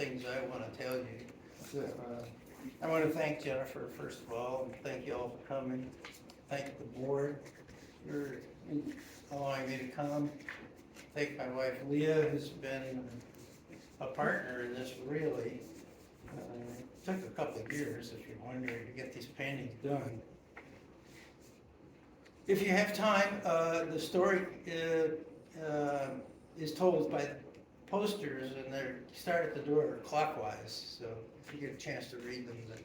things I want to tell you. So, I want to thank Jennifer, first of all, and thank you all for coming. Thank the board for allowing me to come. Thank my wife Leah, who's been a partner in this really. It took a couple of years, if you're wondering, to get these paintings done. If you have time, the story is told by the posters, and they start at the door clockwise. So if you get a chance to read them, they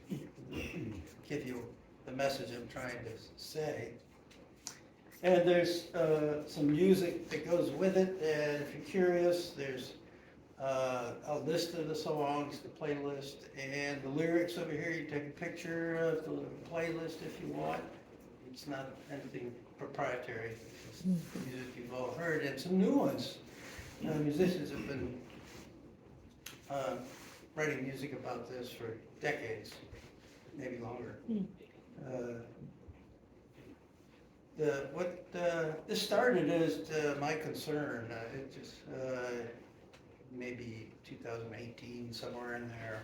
give you the message I'm trying to say. And there's some music that goes with it, and if you're curious, there's a list of the songs, the playlist, and the lyrics over here. You take a picture of the playlist if you want. It's not anything proprietary. It's music you've all heard, and some new ones. Musicians have been writing music about this for decades, maybe longer. This started as my concern. It just maybe 2018, somewhere in there.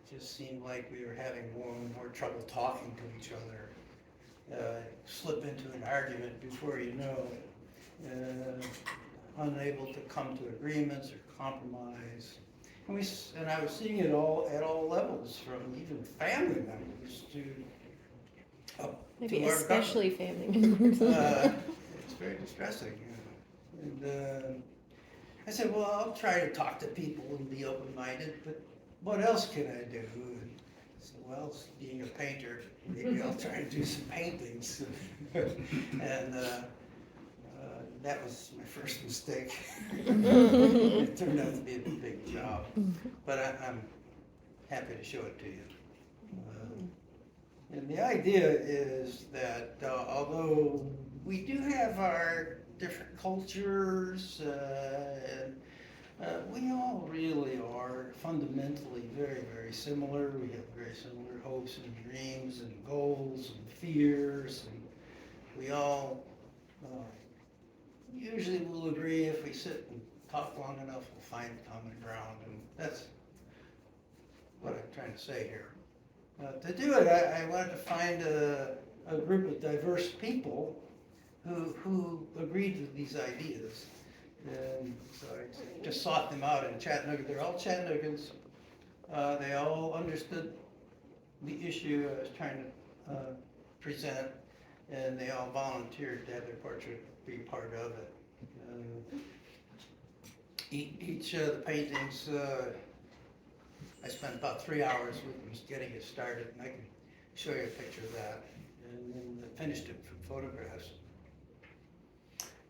It just seemed like we were having more and more trouble talking to each other. Slip into an argument before you know it. Unable to come to agreements or compromise. And I was seeing it all at all levels, from even family members to maybe to our especially family members. It's very distressing. And I said, well, I'll try to talk to people and be open-minded, but what else can I do? And I said, well, being a painter, maybe I'll try to do some paintings. And that was my first mistake. It turned out to be a big job, but I'm happy to show it to you. And the idea is that although we do have our different cultures, and we all really are fundamentally very, very similar. We have very similar hopes and dreams and goals and fears, and we all usually will agree if we sit and talk long enough, we'll find common ground, and that's what I'm trying to say here. To do it, I wanted to find a group of diverse people who agreed with these ideas. And so I just sought them out in Chattanooga. They're all Chattanoogans. They all understood the issue I was trying to present, and they all volunteered to have their portrait be part of it. Each of the paintings, I spent about 3 hours with them getting it started, and I can show you a picture of that. And then I finished it from photographs.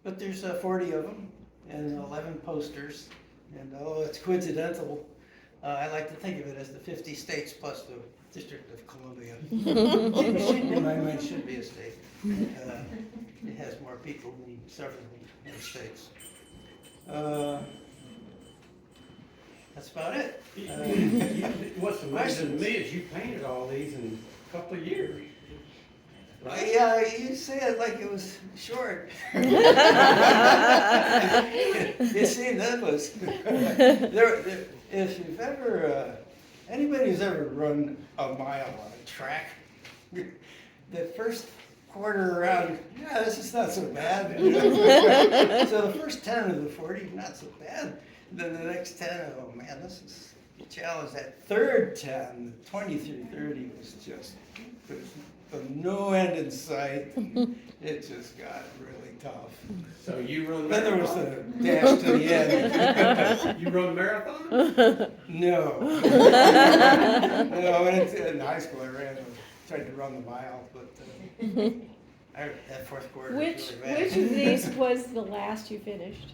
But there's 40 of them and 11 posters, and it's coincidental. I like to think of it as the 50 states plus the District of Columbia. In my mind, should be a state. It has more people than several states. That's about it. What's amazing to me is you painted all these in a couple of years. Right? Yeah, you say it like it was short. It seemed endless. If you've ever, anybody who's ever run a mile on a track, the first quarter around, yeah, this is not so bad. So the first 10 of the 40, not so bad. Then the next 10, oh man, this is a challenge. That third 10, 20 through 30 was just, no end in sight. It just got really tough. So you run Then there was the dash to the end. You run marathon? No. No, in high school I tried to run the mile, but that fourth quarter was really bad. Which of these was the last you finished?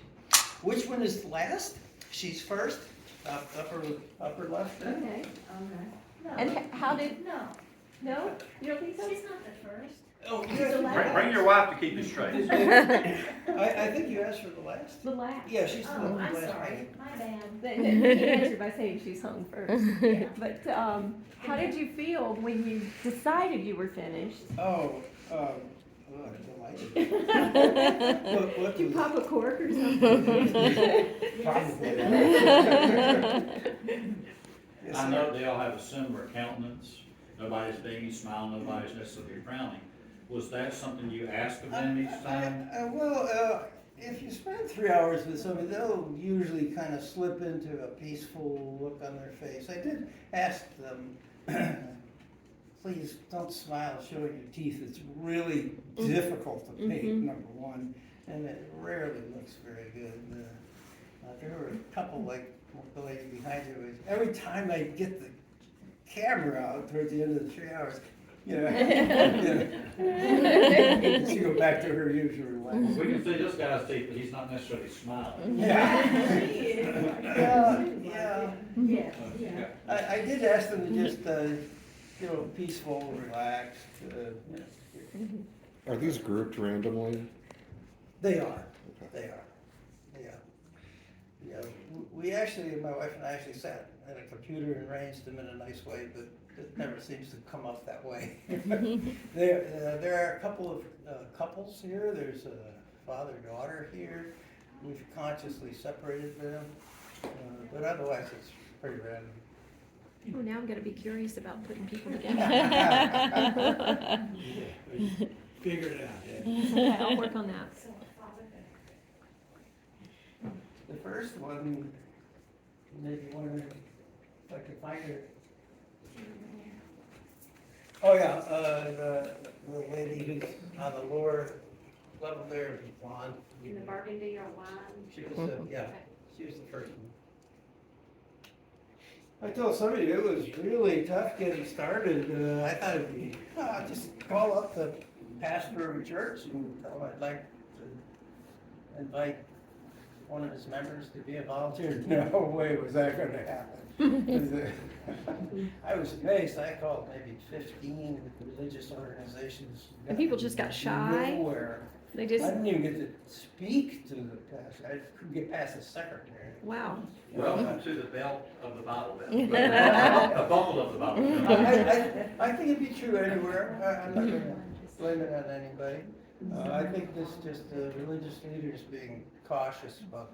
Which one is last? She's first, upper left there. Okay. No. And how did? No, No, you don't think so? she's not the first. Oh, She's the last. Bring your wife to keep it straight. I think you asked for the last. The last. Yeah, she's the Oh, last. I'm sorry, my bad. He answered by saying she's home first. Yeah. But how did you feel when you decided you were finished? Oh, Oh, I don't like it. What Do you was- pop a cork or something? Probably. Yes, I sir. know they all have a similar countenance, nobody's being smile, nobody's necessarily frowning. Was that something you asked of them each time? Well, if you spend 3 hours with somebody, they'll usually kind of slip into a peaceful look on their face. I did ask them, please don't smile showing your teeth. It's really difficult to paint, number one, and it rarely looks very good. There were a couple, like the lady behind you, every time I get the camera out towards the end of the 3 hours, you know, she go back to her usual way. We can see this guy's teeth, but he's not necessarily smiling. Yeah. Yeah, Yes, yeah. I did ask them to just, peaceful, relaxed. Are these grouped randomly? They are, they are, yeah. Yeah, we actually, my wife and I actually sat at a computer and arranged them in a nice way, but it never seems to come up that way. There are a couple of couples here. There's a father-daughter here. We've consciously separated them, but otherwise it's pretty random. Oh, now I'm gonna be curious about putting people together. Figure it out. Okay, I'll work on that. The first one, maybe wondering if I could find it. Oh, yeah, the lady who's on the lower level there, blonde. In the burgundy or wine? She was, yeah, she was the first one. I told somebody it was really tough getting started. I thought it'd be, just call up the pastor of a church and tell him I'd like to invite one of his members to be a volunteer. No way was that gonna happen. I was amazed. I called maybe 15 religious organizations. And people just got shy? Nowhere. They I just, didn't even get to speak to the pastor. I couldn't get past the secretary. wow. Welcome to the belt of the Bible belt. A buckle of the Bible belt. I think it'd be true anywhere. I'm not gonna blame it on anybody. I think this just religious leaders being cautious about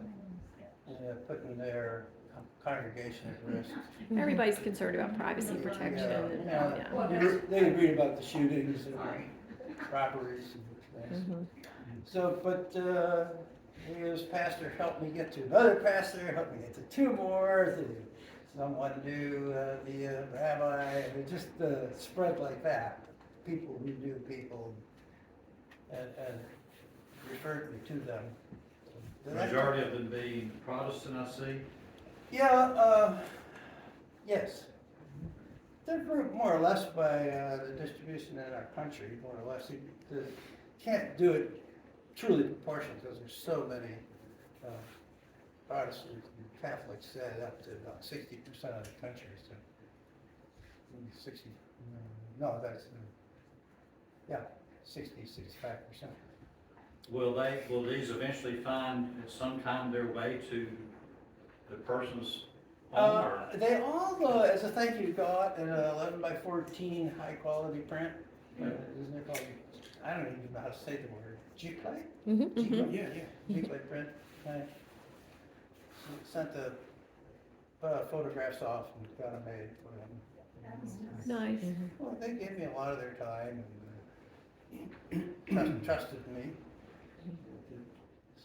putting their congregation at risk. Everybody's concerned about privacy protection and, yeah. They read about the shootings and robberies and things. So, but this pastor helped me get to another pastor, helped me get to two more. Someone knew the rabbi, and it just spread like that. People who knew people and referred me to them. The majority of them being Protestant, I see. Yeah, yes. They're grouped more or less by the distribution in our country, more or less. You can't do it truly proportional because there's so many Protestants and Catholics set up to about 60% of the country. So, 60, no, that's, yeah, 65%. Will these eventually find at some time their way to the person's home or? They all, as a thank you, got an 11 by 14 high quality print. Isn't it called? I don't even know how to say the word. G-play? Yeah. G-play print. I sent the photographs off and got them made for them. Nice. Well, they gave me a lot of their time and trusted me.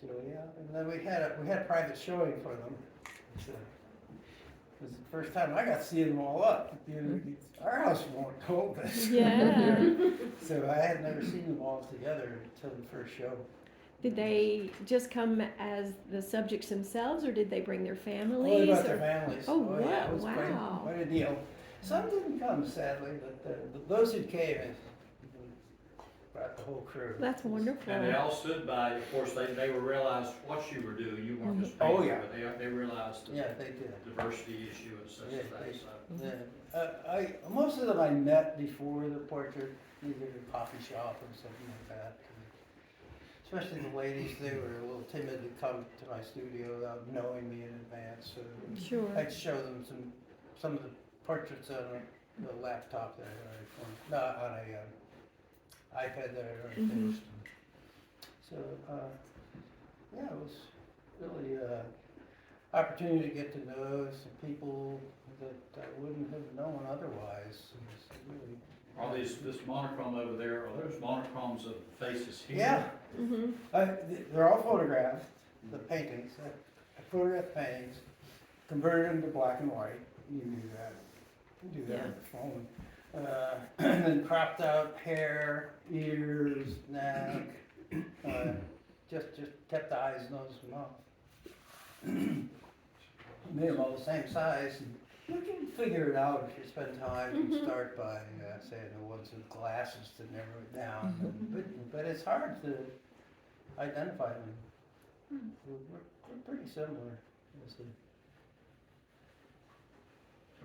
So yeah, and then we had a private showing for them. So, it was the first time I got to see them all up. Our house won't hold this. Yeah. So I had never seen them all together until the first show. Did they just come as the subjects themselves, or did they bring their What families? about their or- families? Oh, Yeah, it was wow. quite a deal. Some didn't come, sadly, but those who came brought the whole crew. That's wonderful. And they all stood by, of course, they realized what you were doing, you weren't just Oh, painting, yeah. but they realized the Yeah, they did. diversity issue and such as that, so. Most of them I met before the portrait, either at a coffee shop or something like that. Especially the ladies, they were a little timid to come to my studio without knowing me in advance. So Sure. I'd show them some of the portraits on the laptop that I write for, no, iPad that I already finished. So, yeah, it was really opportunity to get to know some people that I wouldn't have known otherwise. It was really, Are this monochrome over there, are those monochromes of faces here? yeah, Mm-hmm. they're all photographed, the paintings. I photographed paintings, converted them to black and white. You can do that. You can do that Yeah. on the phone. And then cropped out hair, ears, neck, just kept the eyes, nose, and mouth. Made them all the same size. And you can figure it out if you spend time. You can start by saying the ones with glasses to narrow it down. But it's hard to identify them. We're pretty similar.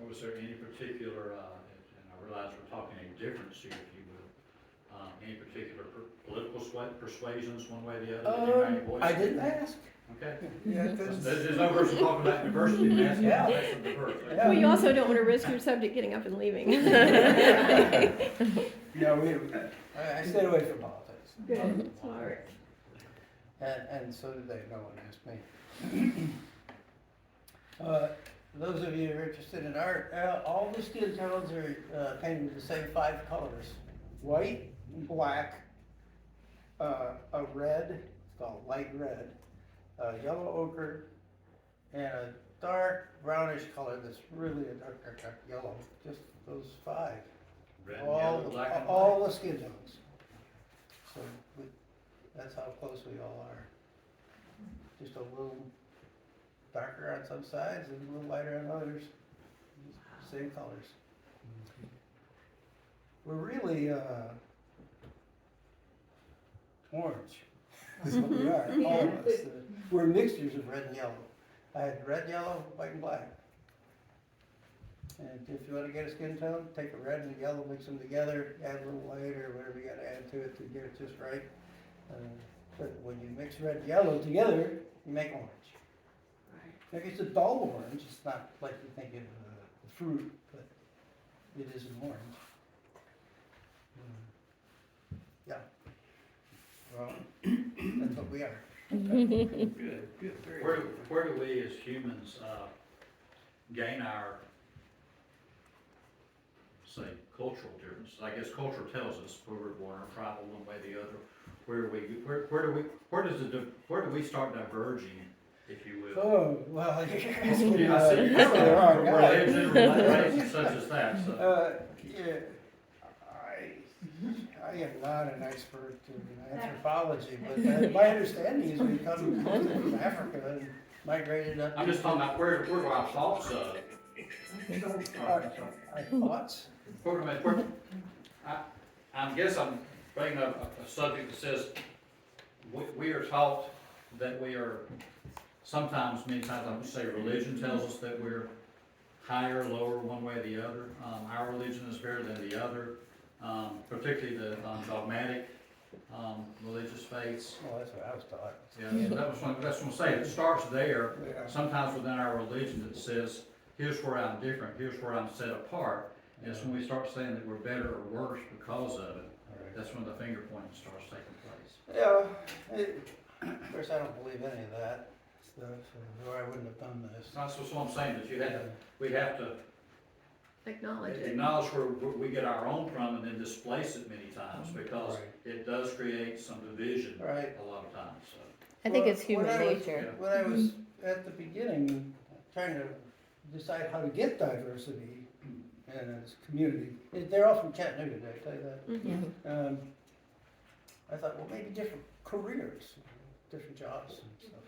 Was there any particular, and I realize we're talking a difference here, if you would, any particular political persuasions, one way or the other? Did you have any voice? I didn't ask. Okay. Yeah, 'cause- There's no person talking about diversity, and asking Yeah. questions first. Yeah. Well, you also don't want to risk your subject getting up and leaving. No, I stayed away from politics. Good, smart. And so did they, no one asked me. Those of you who are interested in art, all the skin tones are painted the same 5 colors. White, black, a red, it's called light red, yellow ochre, and a dark brownish color that's really a dark yellow. Just those 5. Red, yellow, black, and white. All the skin tones. So that's how close we all are. Just a little darker on some sides and a little lighter on others. Same colors. We're really orange. That's what we are, all of us. We're mixtures of red and yellow. I had red, yellow, white, and black. And if you want to get a skin tone, take a red and a yellow, mix them together, add a little white or whatever you got to add to it to get it just right. But when you mix red and yellow together, you make orange. Maybe it's a dull orange. It's not like you think of the fruit, but it is an orange. Yeah. Well, that's what we are. Good, very good. Where do we as humans gain our, say, cultural differences? I guess culture tells us where we're born or tribal one way or the other. Where do we start diverging, if you will? Oh, well, you're asking Yeah, I see. the wrong guy. Religion, race, such as that, so. Yeah, I am not an expert in anthropology, but my understanding is we come from Africa and migrated up. I'm just talking about where do our thoughts, Our thoughts? I guess I'm bringing up a subject that says, we are taught that we are, sometimes, many times, I would say religion tells us that we're higher, lower, one way or the other. Our religion is better than the other, particularly the dogmatic religious faiths. Well, that's what I was taught. Yeah, that's what I'm saying, it starts there. Yeah. Sometimes within our religion it says, here's where I'm different, here's where I'm set apart. And it's when we start saying that we're better or worse because of it, that's when the finger pointing starts taking place. Yeah, of course, I don't believe any of that stuff, or I wouldn't have done this. That's what I'm saying, that we have to Acknowledge it. acknowledge where we get our own from and then displace it many times, because Right. it does create some division Right. a lot of times, so. I think Well, it's human when I was- nature. When I was at the beginning, trying to decide how to get diversity in this community, they're all from Chattanooga, did I tell you that? Mhm. I thought, well, maybe different careers, different jobs and stuff.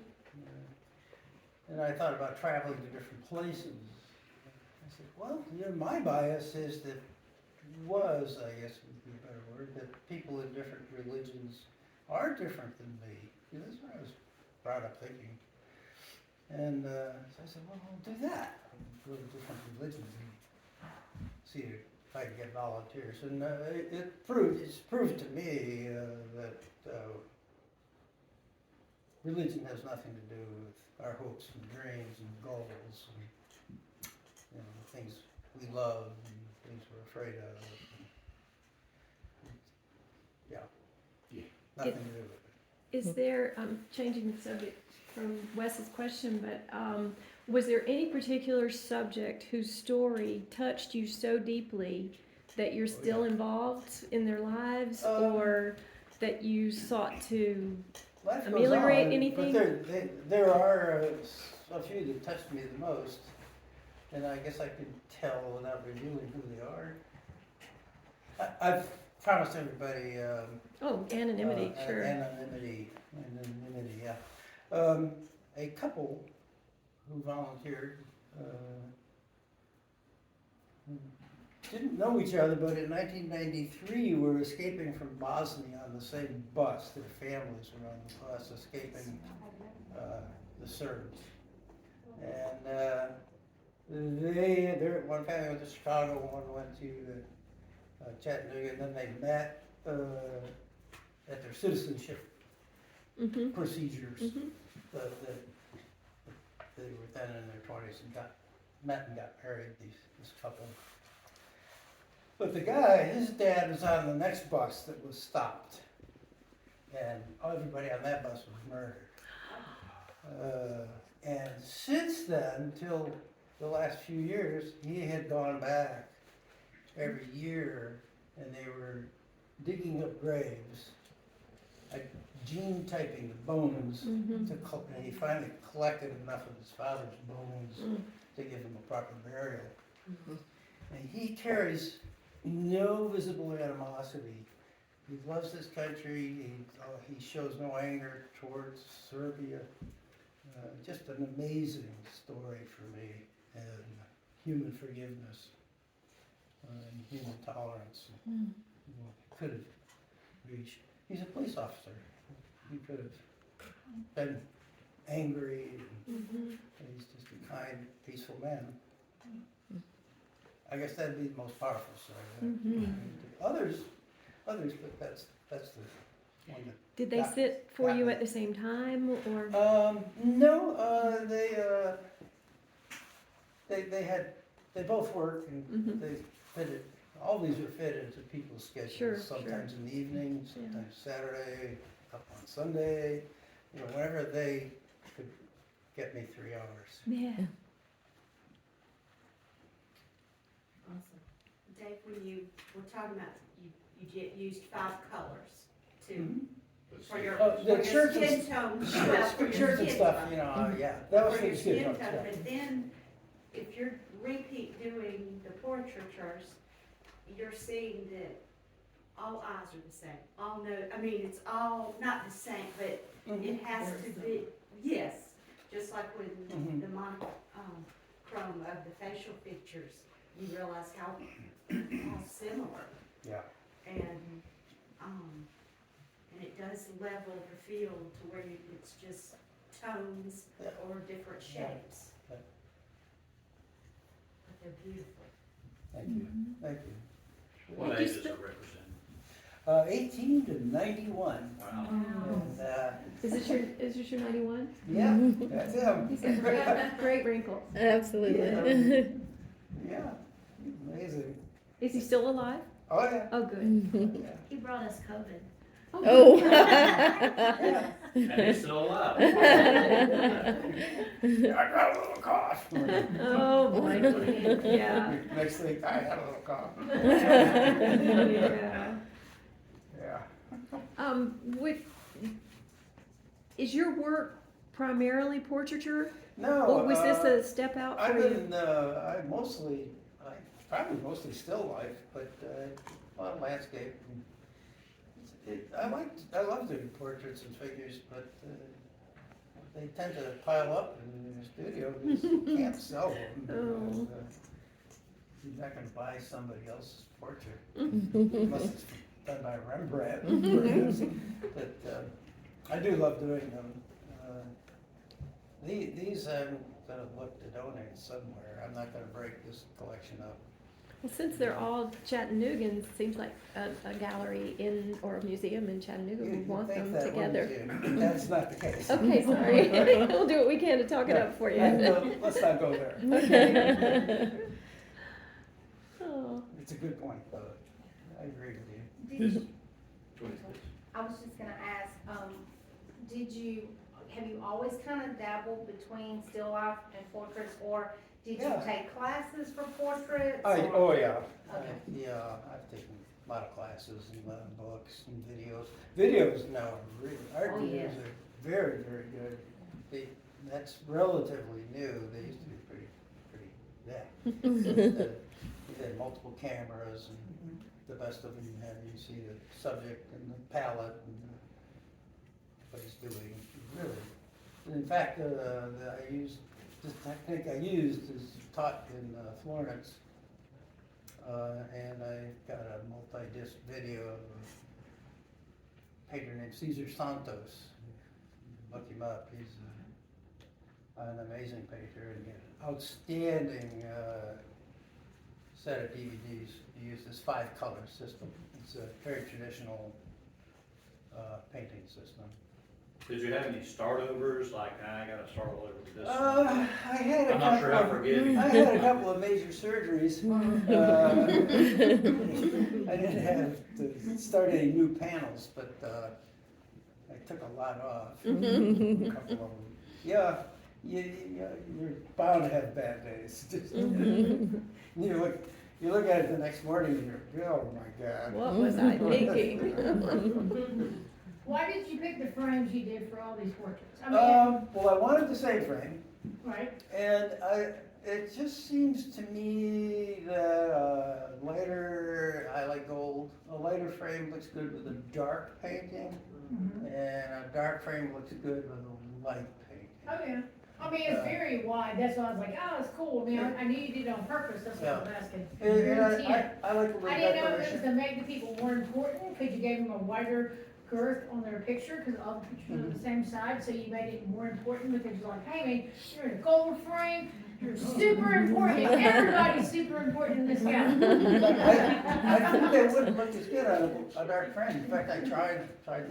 And I thought about traveling to different places. I said, well, my bias is that I guess would be a better word, that people in different religions are different than me. That's what I was brought up thinking. And so I said, well, I'll do that. Go to different religions and see if I can get volunteers. And it's proved to me that religion has nothing to do with our hopes and dreams and goals and things we love and things we're afraid of. Yeah. nothing to do with it. Is there, I'm changing the subject from Wes's question, but was there any particular subject whose story touched you so deeply that you're still involved in their lives, or that you sought to Life goes ameliorate on, anything? But there are a few that touched me the most, and I guess I could tell without revealing who they are. I've promised everybody. Oh, anonymity, sure. Anonymity, yeah. A couple who volunteered who didn't know each other, but in 1993 were escaping from Bosnia on the same bus. Their families were on the bus escaping the Serbs. And one family went to Chicago, one went to Chattanooga, and then they met at their citizenship procedures. They were then in their 20s and met and got married, this couple. But the guy, his dad was on the next bus that was stopped, and everybody on that bus was murdered. And since then, till the last few years, he had gone back every year, and they were digging up graves, like gene typing the bones, and he finally collected enough of his father's bones to give him a proper burial. And he carries no visible animosity. He loves this country. He shows no anger towards Serbia. Just an amazing story for me, and human forgiveness and human tolerance. Could have reached. He's a police officer. He could have been angry. He's just a kind, peaceful man. I guess that'd be the most powerful story. Others, but that's the one that. Did they sit for you at the same time, or? No, they both work, and they fitted. All these are fit into people's schedules. Sure, sometimes in the evening, sometimes Saturday, up on Sunday. Whenever they could get me 3 hours. Yeah. Awesome. Dave, when you were talking about, you used 5 colors to, for your, The for your church skin is- tone. For for your church and skin stuff, tone. yeah, that was For for your the skin skin tone, tone, yeah. but then, if you're repeat doing the portraitures, you're seeing that all eyes are the same, all no, I mean, it's all not the same, but it has to be, yes, just like with the monochrome of the facial features, you realize how similar. Yeah. And it does level the field to where it's just tones or different shapes. Yeah. But they're beautiful. Thank you, thank you. What Thank you, ages Sp- are represented? 18 to 91. Wow. And, Is this your 91? yeah, that's him. He's got great wrinkles. Absolutely. Yeah, amazing. Is he still alive? Oh, yeah. Oh, good. Yeah. He brought us COVID. Oh. And he's still alive. I got a little cough. Oh, boy. Yeah. Next week, I had a little cough. Yeah. Yeah. Is your work primarily portraiture? No. Or was this a step out for I've you? been, probably mostly still life, but a lot of landscape. I love doing portraits and figures, but they tend to pile up in the studio. You can't sell them. You're not going to buy somebody else's portrait unless it's done by Rembrandt. But I do love doing them. These I'm going to look to donate somewhere. I'm not going to break this collection up. Well, since they're all Chattanoogans, seems like a gallery or a museum in Chattanooga would want them that, together. That's not the case. Okay, sorry. We'll do what we can to talk it up for you. Let's not go there. Okay. Oh. It's a good point, though. I agree with you. I was just gonna ask, have you always kind of dabbled between still life and portraits, or did you Yeah. take classes for portraits? Oh, or- yeah. Okay. Yeah, I've taken a lot of classes and a lot of books and videos. Videos now, really, art Oh, videos yeah. are very, very good. That's relatively new. They used to be pretty, they had multiple cameras and the best of them had, you see the subject and the palette and what he's doing, really. In fact, this technique I used is taught in Florence. And I got a multi-disc video of a painter named Cesar Santos. Look him up, he's an amazing painter and an outstanding set of DVDs. He used this 5-color system. It's a very traditional painting system. Did you have any startovers, like, I gotta start all over with this? I had a I'm not sure how couple of, forgiving. I had a couple of major surgeries. I didn't have to start any new panels, but I took a lot off. A couple of them. Yeah, you're bound to have bad days. You look at it the next morning and you're, oh my God. What was I thinking? Why did you pick the frames you did for all these portraits? I mean, Well, I wanted the same frame. right? And it just seems to me that lighter, I like gold, a lighter frame looks good with a dark painting, Mhm. and a dark frame looks good with a light painting. Oh, yeah. I mean, it's very wide, that's why I was like, oh, it's cool, I mean, I knew you did it on purpose, that's what I was asking. And Very I intent. like a little I didn't know if it was decoration. to make the people more important, because you gave them a wider girth on their picture, because all the pictures are the same side, so you made it more important, because you're like, hey, man, you're in a gold frame, you're super important, everybody's super important in this house. I think they wouldn't look as good on a dark frame. In fact, I tried to.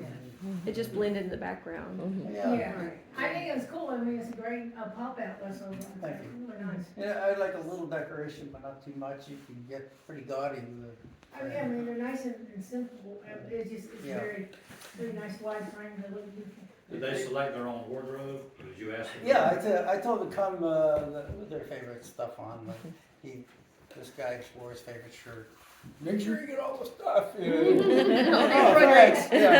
It just blended in the background. Yeah, I think it's cool, I mean, it's a great pop out, that's all, Thank you. really nice. Yeah, I like a little decoration, but not too much. You can get pretty gaudy with it. Oh, yeah, I mean, they're nice and simple, it's just, it's Yeah. very, very nice wide frame, they look beautiful. Did they select their own wardrobe, or did you ask them? Yeah, I told them to come with their favorite stuff on. Like this guy wore his favorite shirt. Make sure you get all the stuff. You know. Oh, thanks. And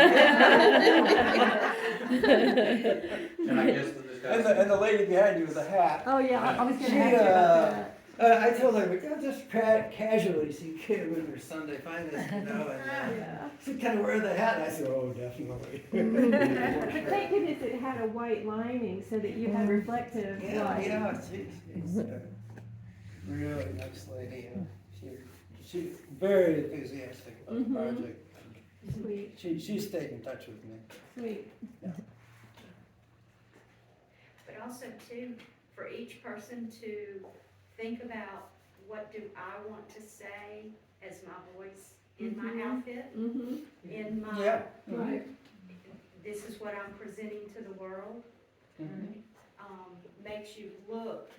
I guess that this And guy. the lady behind you with the hat. Oh, yeah, I was She, gonna ask you about that. I told her, just casually, so you can't win her Sunday finest, you know. And Yeah. she kind of wear the hat. And I said, oh, definitely. But thank goodness it had a white lining so that you had reflective light. Yeah, she's a really nice lady. She's very enthusiastic about the project. Sweet, She stayed in touch with me. sweet. But also too, for each person to think about, what do I want to say as my voice in my outfit, Mm-hmm, in my, Yeah. right. this is what I'm presenting to the world, Mhm. makes you look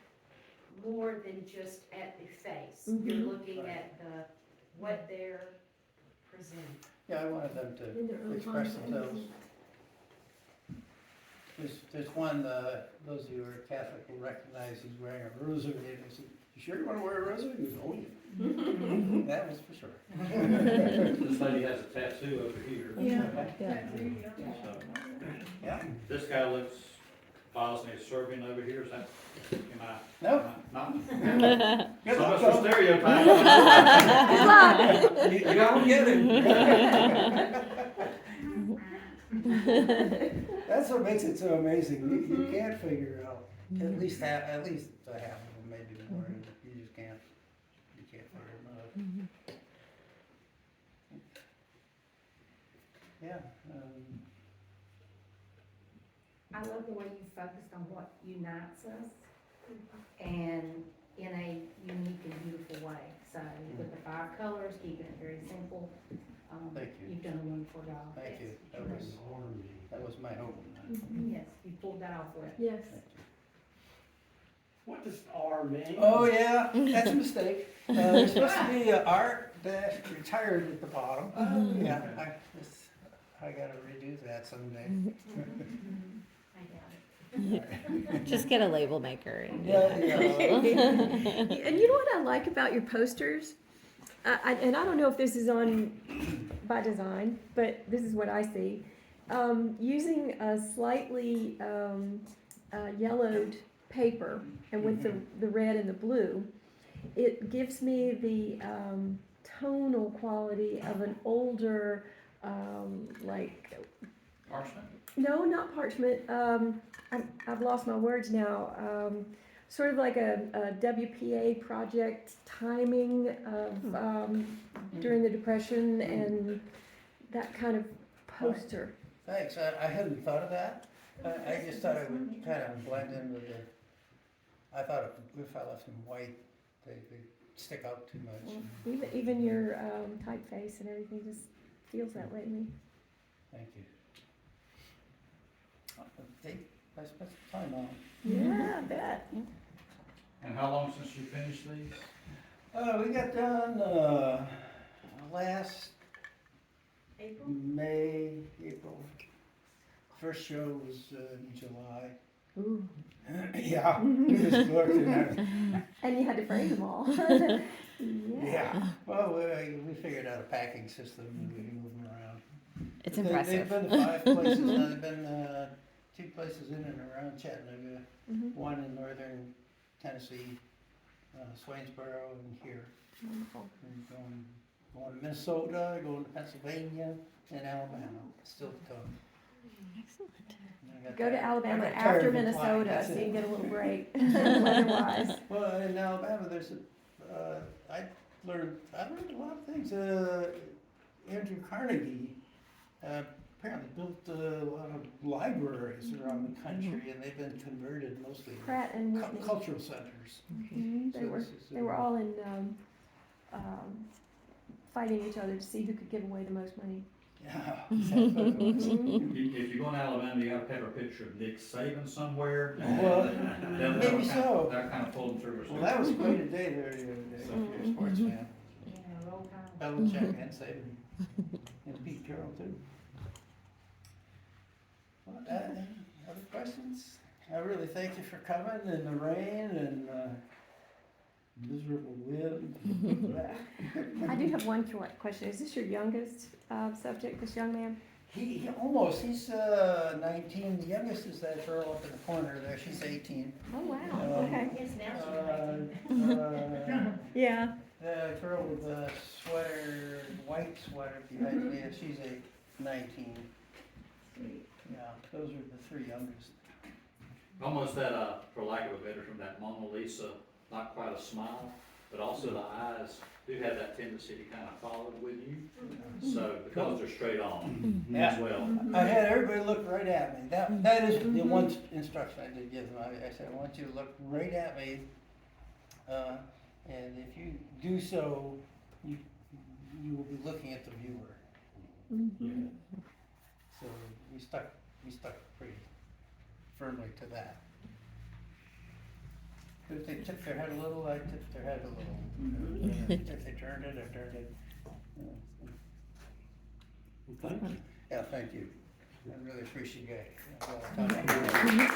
more than just at the face. Mhm. You're looking at what they're presenting. Yeah, I wanted them In their to own express context. themselves. There's one, those of you who are Catholic will recognize he's wearing a rosary, and I said, you sure you want to wear a rosary? He goes, oh, yeah. That was for sure. This lady has a tattoo over here. Yeah. Yeah. So, Yeah, this guy looks positively Serbian over here, is that, am I? no, Not? good So luck, much though. for stereotyping. You don't get it. That's what makes it so amazing. You can't figure out, at least half of them, maybe more. You just can't figure them out. Yeah. I love the way you focused on what unites us, and in a unique and beautiful way. So with the 5 colors, keeping it very simple. Thank you. You've done a wonderful job. Thank you. That was my hope. Yes, you pulled that off well. Yes. What does R mean? Oh, yeah, that's a mistake. There's supposed to be art dash retired at the bottom. Yeah, I gotta redo that someday. I got it. Just get a label maker. And Yeah, yeah. And you know what I like about your posters? And I don't know if this is on by design, but this is what I see. Using a slightly yellowed paper and with the red and the blue, it gives me the tonal quality of an older, like, Parchment? no, not parchment. I've lost my words now. Sort of like a WPA project timing of during the Depression and that kind of poster. Thanks, I hadn't thought of that. I just thought it would kind of blend in with the, I thought if I left them white, they'd stick out too much. Even your typeface and everything just feels that way to me. Thank you. I spent some time on it. Yeah, I bet. And how long since you finished these? We got done, last April? April. First show was in July. Ooh. Yeah. It was gorgeous. And you had to frame them all. Yeah. Well, we figured out a packing system and we can move them around. It's They've impressive. been to 5 places now. They've been 2 places in and around Chattanooga, Mhm. one in northern Tennessee, Swainsboro, and here. Wonderful. We're going to Minnesota, going to Pennsylvania, and Alabama. Still to come. Excellent. And I got Go to tired- Alabama I got after tired of applying, Minnesota that's so it. you can get a little break weather-wise. Well, in Alabama, there's I learned a lot of things. Andrew Carnegie apparently built a lot of libraries around the country, and they've been converted mostly Pratt and to Whitney. cultural centers. Mhm. So this is, They were all in fighting each other to see who could give away the most money. Yeah. Exactly. If you go to Alabama, you gotta have a picture of Nick Saban somewhere. Well, They'll maybe kind so. of- They'll kind of pull them through. Well, that was quite a day there the other day. If you're a sports fan. Yeah, roll time. Belichick and Saban. And Pete Carroll too. Well, other questions? I really thank you for coming in the rain and miserable wind. I do have one question. Is this your youngest subject, this young man? He almost, he's 19. The youngest is that girl up in the corner there. She's 18. Oh, wow, okay. Yes, now she's making. Yeah. The girl with the sweater, white sweater behind me, she's 19. Yeah, those are the 3 youngest. Almost that, for lack of a better term, that Mona Lisa, not quite a smile, but also the eyes do have that tendency to kind of follow with you. So, because they're straight on as well. I had everybody look right at me. That is the one instruction I did give them. I said, I want you to look right at me. And if you do so, you will be looking at the viewer. Mhm. So we stuck pretty firmly to that. If they tipped their head a little, I tipped their head a little. If they turned it, I turned it. Thank you. Yeah, thank you. I really appreciate it. Mhm.